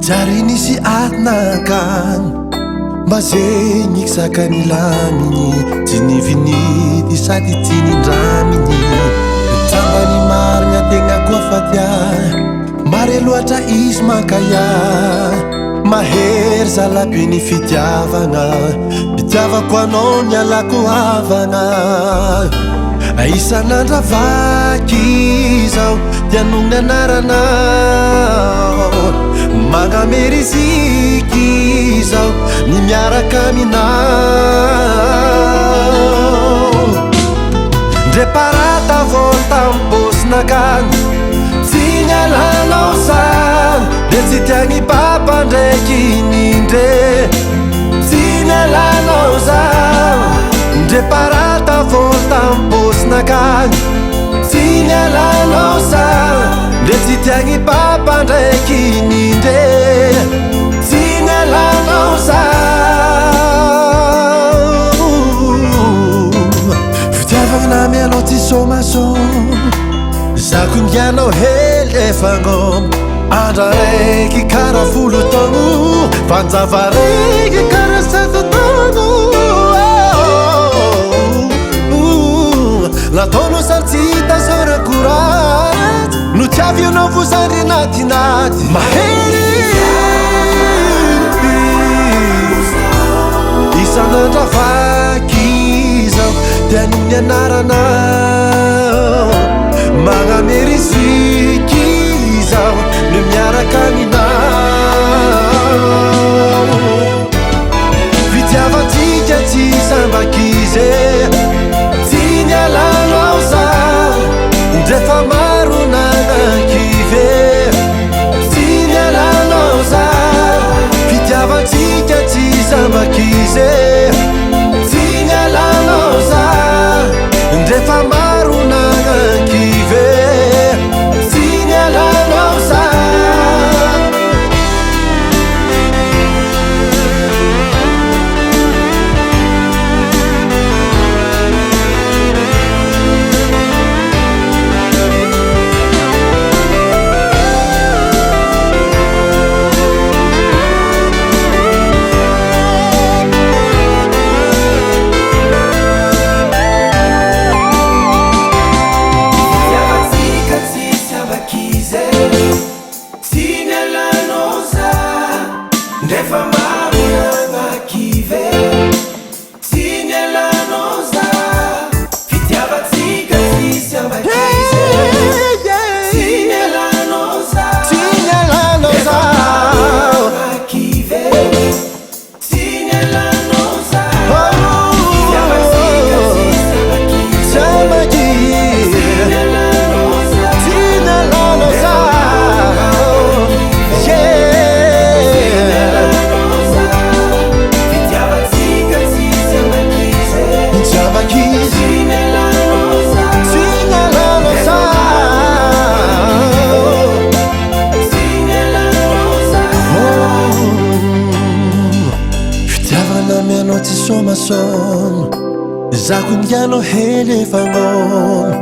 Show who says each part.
Speaker 1: Jari nisy atinakan mba zay nikisakany laminy tsy nivinidy sady tsy nindraminy trambany marina tegna koa fatia mare loatra izy makaya mahery zalaby ny fitiavagna fitiavako anao mialako havagna isan'andra vaky zao tianogny anaranao magnameriziki zao ny miaraka aminao ndre parata volta amposinakany tsy nialanao zany de tsy tiagny papa ndraiky nindre tsy nialanao zany ndre parata volta amposinakany tsy nialanao zany de tsy tiagny papa ndraiky nindre tsy nialanao zany fitiavagna namy anao tsy somaso zako ngianao helefagnom andra raiky kara folo taogno fanjava raiky kara sato taogno lataonao sary tsy tasorakoraty no tiavy anao vozandry natinaty mahery isan'andra vaky zao tianogny anaranao magnameriziki zao no miaraka aminao fitiavatsika tsy sambakize tsy nialanao zany ndrefa maro nanakive tsy nialanao zany fitiavatsika tsy sambakize tsy nialanao zany ndrefa maro nanakive tsy nialanao zany zako ngianao helefagnom